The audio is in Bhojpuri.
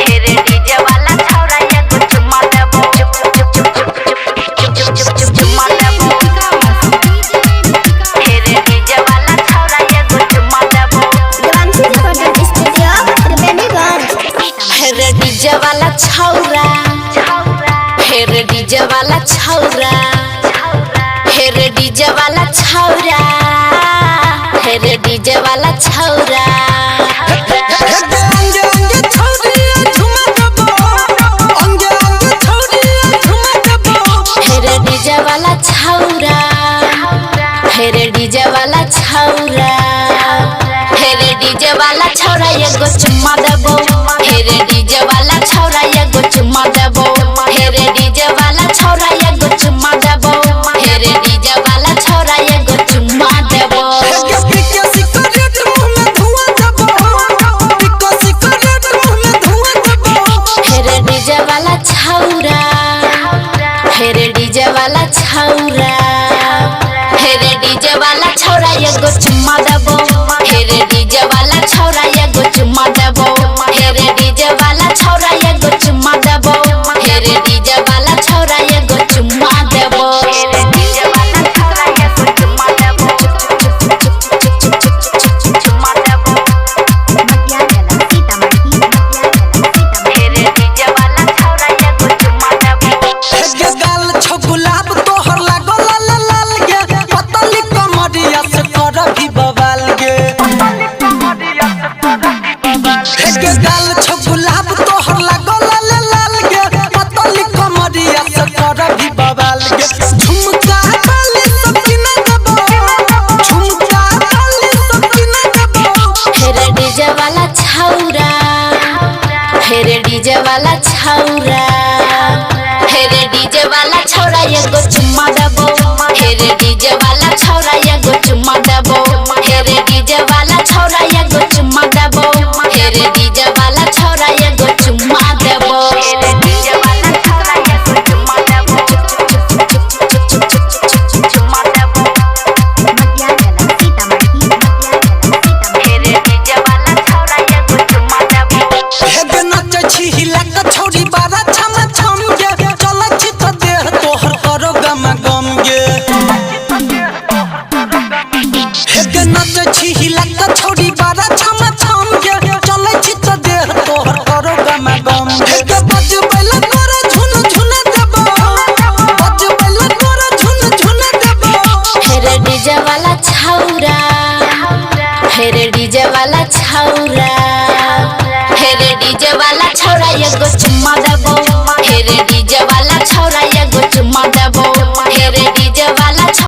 हेरे डीजे वाला छौरा एगो चुम्मा देबो चुम्मा देबो हेरे डीजे वाला छौरा एगो चुम्मा देबो हेरे डीजे वाला छौरा हेरे डीजे वाला छौरा हेरे डीजे वाला छौरा हेरे डीजे वाला छौरा हेरे डीजे वाला छौरा हेरे डीजे वाला छौरा हेरे डीजे वाला छौरा एगो चुम्मा देबो हेरे डीजे वाला छौरा एगो चुम्मा देबो हेरे डीजे वाला छौरा एगो चुम्मा देबो हेरे डीजे वाला छौरा एगो चुम्मा देबो हेरे डीजे वाला छौरा हेरे डीजे वाला छौरा हेरे डीजे वाला छौरा एगो चुम्मा देबो हेरे डीजे वाला छौरा एगो चुम्मा देबो हेरे डीजे वाला छौरा एगो चुम्मा देबो हेरे डीजे वाला छौरा एगो चुम्मा देबो हेरे डीजे वाला छौरा एगो चुम्मा देबो चुम्मा देबो हेरे डीजे वाला छौरा एगो चुम्मा देबो गाल छो गुलाब तोहर लागो लाल लाल गे पतली कमरिया से कर भी बवाल गे गाल छो गुलाब तोहर लागो लाल लाल गे पतली कमरिया से कर भी बवाल गे झुमका वाली सब किने देबो झुमका वाली सब किने देबो हेरे डीजे वाला छौरा हेरे डीजे वाला छौरा हेरे डीजे वाला छौरा एगो चुम्मा देबो हेरे डीजे वाला छौरा एगो चुम्मा देबो हेरे डीजे वाला छौरा एगो चुम्मा देबो हेरे डीजे वाला छौरा एगो चुम्मा देबो हेरे डीजे वाला छौरा एगो चुम्मा देबो चुम्मा देबो हेरे डीजे वाला छौरा एगो चुम्मा देबो हेगे नाचे छी हिला के छौरी बारा छम छम गे चलै छी त देह तोहर करो गम गम गे हेगे नाचे छी हिला के छौरी बारा छम छम गे चलै छी त देह तोहर करो गम गम हेगे बजबैला तोरा झुन झुन देबो बजबैला तोरा झुन झुन देबो हेरे डीजे वाला छौरा हेरे डीजे वाला छौरा हेरे डीजे वाला छौरा एगो